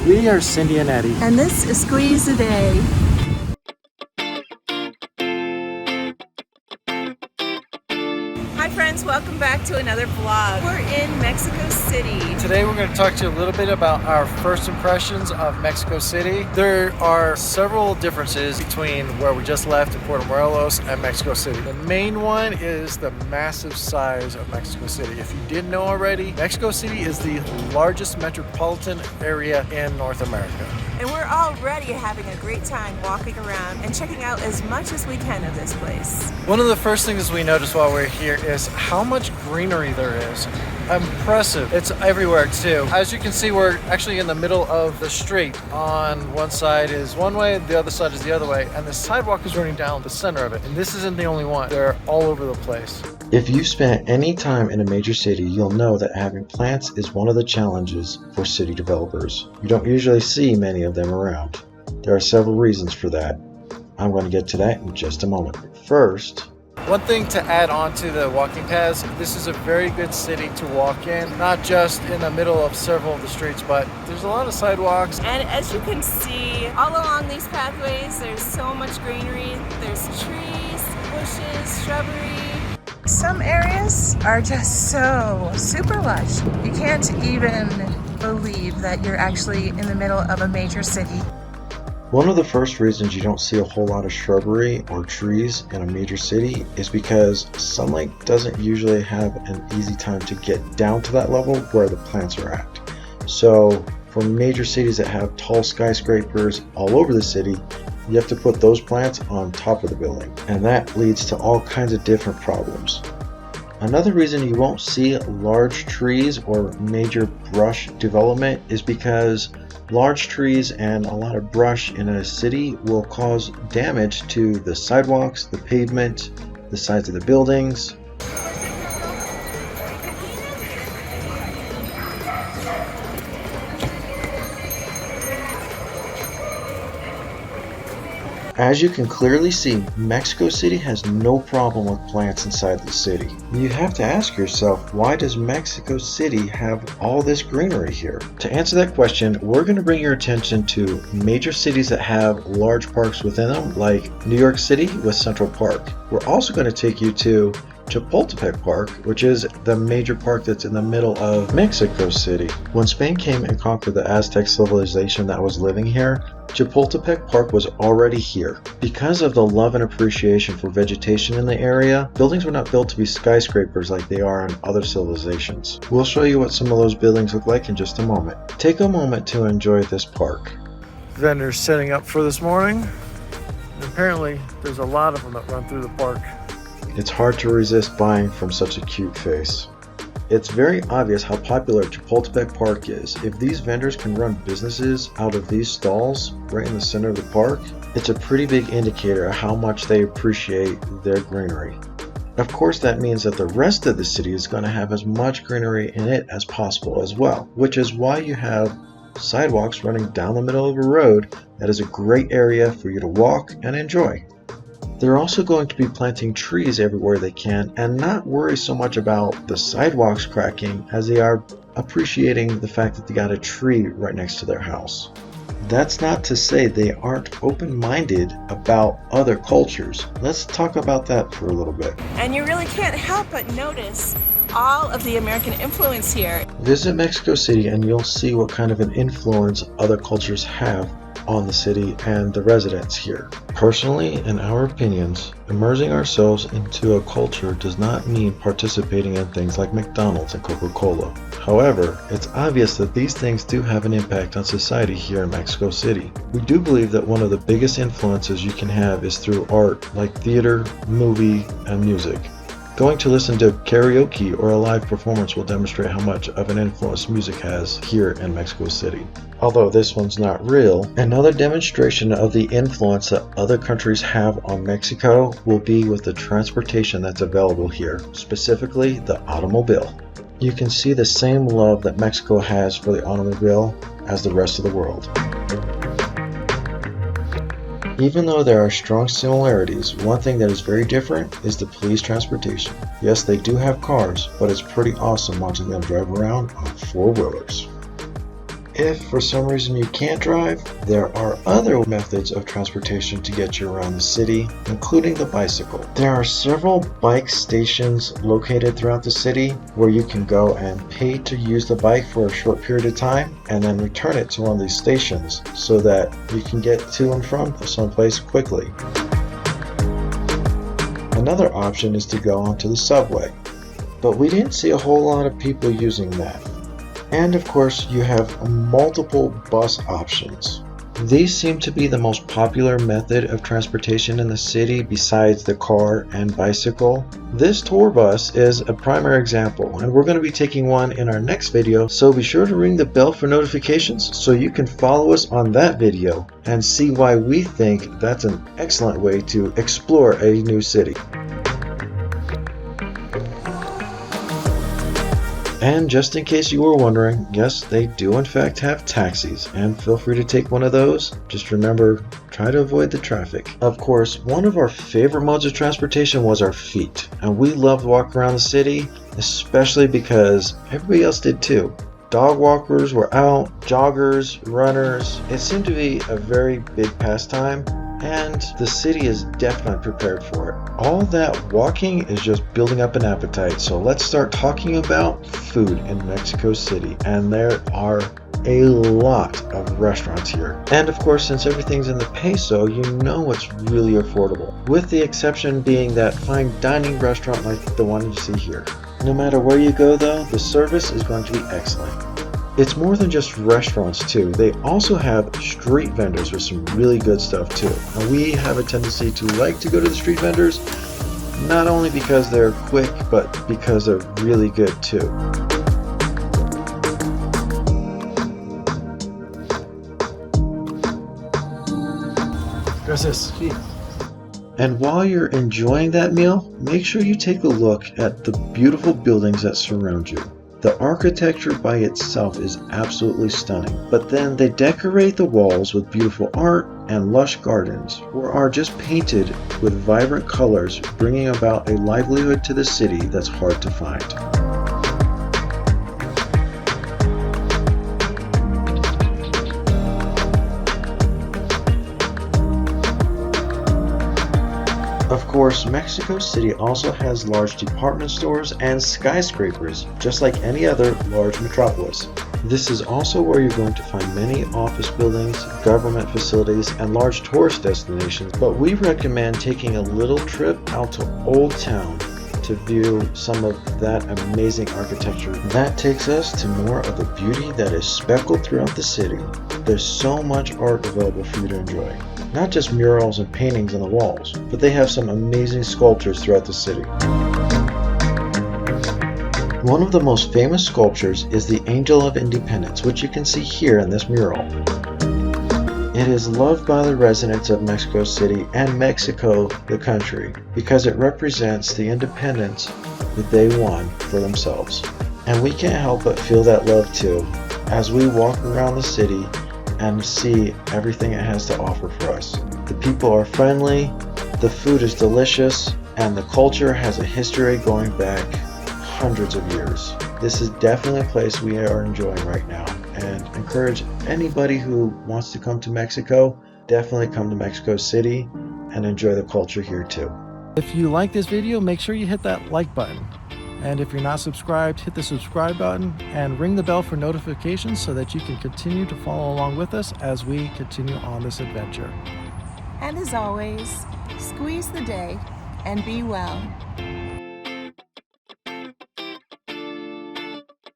We are Cindy and Eddie. And this is Squeeze a Day. Hi friends, welcome back to another vlog. We're in Mexico City. Today we're going to talk to you a little bit about our first impressions of Mexico City. There are several differences between where we just left in Puerto Morelos and Mexico City. The main one is the massive size of Mexico City. If you didn't know already, Mexico City is the largest metropolitan area in North America. And we're already having a great time walking around and checking out as much as we can of this place. One of the first things we notice while we're here is how much greenery there is. Impressive. It's everywhere too. As you can see, we're actually in the middle of the street. On one side is one way, the other side is the other way, and the sidewalk is running down the center of it. And this isn't the only one. They're all over the place. If you've spent any time in a major city, you'll know that having plants is one of the challenges for city developers. You don't usually see many of them around. There are several reasons for that. I'm going to get to that in just a moment. First, one thing to add on to the walking paths, this is a very good city to walk in, not just in the middle of several of the streets, but there's a lot of sidewalks. And as you can see, all along these pathways, there's so much greenery. There's trees, bushes, shrubbery. Some areas are just so super lush. You can't even believe that you're actually in the middle of a major city. one of the first reasons you don't see a whole lot of shrubbery or trees in a major city is because sunlight doesn't usually have an easy time to get down to that level where the plants are at. So for major cities that have tall skyscrapers all over the city, you have to put those plants on top of the building, and that leads to all kinds of different problems. Another reason you won't see large trees or major brush development is because large trees and a lot of brush in a city will cause damage to the sidewalks, the pavement, the sides of the buildings. As you can clearly see, Mexico City has no problem with plants inside the city. You have to ask yourself, why does Mexico City have all this greenery here? To answer that question, we're going to bring your attention to major cities that have large parks within them, like New York City with Central Park. We're also going to take you to Chapultepec Park, which is the major park that's in the middle of Mexico City. When Spain came and conquered the Aztec civilization that was living here, Chapultepec Park was already here. Because of the love and appreciation for vegetation in the area, buildings were not built to be skyscrapers like they are in other civilizations. We'll show you what some of those buildings look like in just a moment. Take a moment to enjoy this park. Vendors setting up for this morning. And apparently there's a lot of them that run through the park. It's hard to resist buying from such a cute face. It's very obvious how popular Chapultepec Park is. If these vendors can run businesses out of these stalls right in the center of the park, it's a pretty big indicator of how much they appreciate their greenery. Of course, that means that the rest of the city is going to have as much greenery in it as possible as well, which is why you have sidewalks running down the middle of a road that is a great area for you to walk and enjoy. They're also going to be planting trees everywhere they can and not worry so much about the sidewalks cracking as they are appreciating the fact that they got a tree right next to their house. That's not to say they aren't open-minded about other cultures. Let's talk about that for a little bit. And you really can't help but notice all of the American influence here. Visit Mexico City and you'll see what kind of an influence other cultures have on the city and the residents here. Personally, in our opinions, immersing ourselves into a culture does not mean participating in things like McDonald's and Coca-Cola. However, it's obvious that these things do have an impact on society here in Mexico City. We do believe that one of the biggest influences you can have is through art like theater, movie, and music. Going to listen to karaoke or a live performance will demonstrate how much of an influence music has here in Mexico City. Although this one's not real, another demonstration of the influence that other countries have on Mexico will be with the transportation that's available here, specifically the automobile. You can see the same love that Mexico has for the automobile as the rest of the world. Even though there are strong similarities, one thing that is very different is the police transportation. Yes, they do have cars, but it's pretty awesome watching them drive around on four-wheelers. If for some reason you can't drive, there are other methods of transportation to get you around the city, including the bicycle. There are several bike stations located throughout the city where you can go and pay to use the bike for a short period of time and then return it to one of these stations so that you can get to and from someplace quickly. Another option is to go onto the subway, but we didn't see a whole lot of people using that. And of course, you have multiple bus options. These seem to be the most popular method of transportation in the city besides the car and bicycle. This tour bus is a primary example, and we're going to be taking one in our next video, so be sure to ring the bell for notifications so you can follow us on that video and see why we think that's an excellent way to explore a new city. And just in case you were wondering, yes, they do in fact have taxis, and feel free to take one of those. Just remember, try to avoid the traffic. Of course, one of our favorite modes of transportation was our feet, and we loved walking around the city, especially because everybody else did too. Dog walkers were out, joggers, runners. It seemed to be a very big pastime, and the city is definitely prepared for it. All that walking is just building up an appetite, so let's start talking about food in Mexico City. And there are a lot of restaurants here. And of course, since everything's in the peso, you know it's really affordable. With the exception being that fine dining restaurant like the one you see here. No matter where you go though, the service is going to be excellent. It's more than just restaurants too. They also have street vendors with some really good stuff too. And we have a tendency to like to go to the street vendors, not only because they're quick, but because they're really good too. Gracias. And while you're enjoying that meal, make sure you take a look at the beautiful buildings that surround you. The architecture by itself is absolutely stunning, but then they decorate the walls with beautiful art and lush gardens, or are just painted with vibrant colors, bringing about a livelihood to the city that's hard to find. Of course, Mexico City also has large department stores and skyscrapers, just like any other large metropolis. This is also where you're going to find many office buildings, government facilities, and large tourist destinations, but we recommend taking a little trip out to Old Town to view some of that amazing architecture. That takes us to more of the beauty that is speckled throughout the city. There's so much art available for you to enjoy. Not just murals and paintings on the walls, but they have some amazing sculptures throughout the city. One of the most famous sculptures is the Angel of Independence, which you can see here in this mural. It is loved by the residents of Mexico City and Mexico, the country, because it represents the independence that they won for themselves. And we can't help but feel that love too, as we walk around the city and see everything it has to offer for us. The people are friendly, the food is delicious, and the culture has a history going back hundreds of years. This is definitely a place we are enjoying right now, and encourage anybody who wants to come to Mexico, definitely come to Mexico City and enjoy the culture here too. If you like this video, make sure you hit that like button. And if you're not subscribed, hit the subscribe button and ring the bell for notifications so that you can continue to follow along with us as we continue on this adventure. And as always, squeeze the day and be well.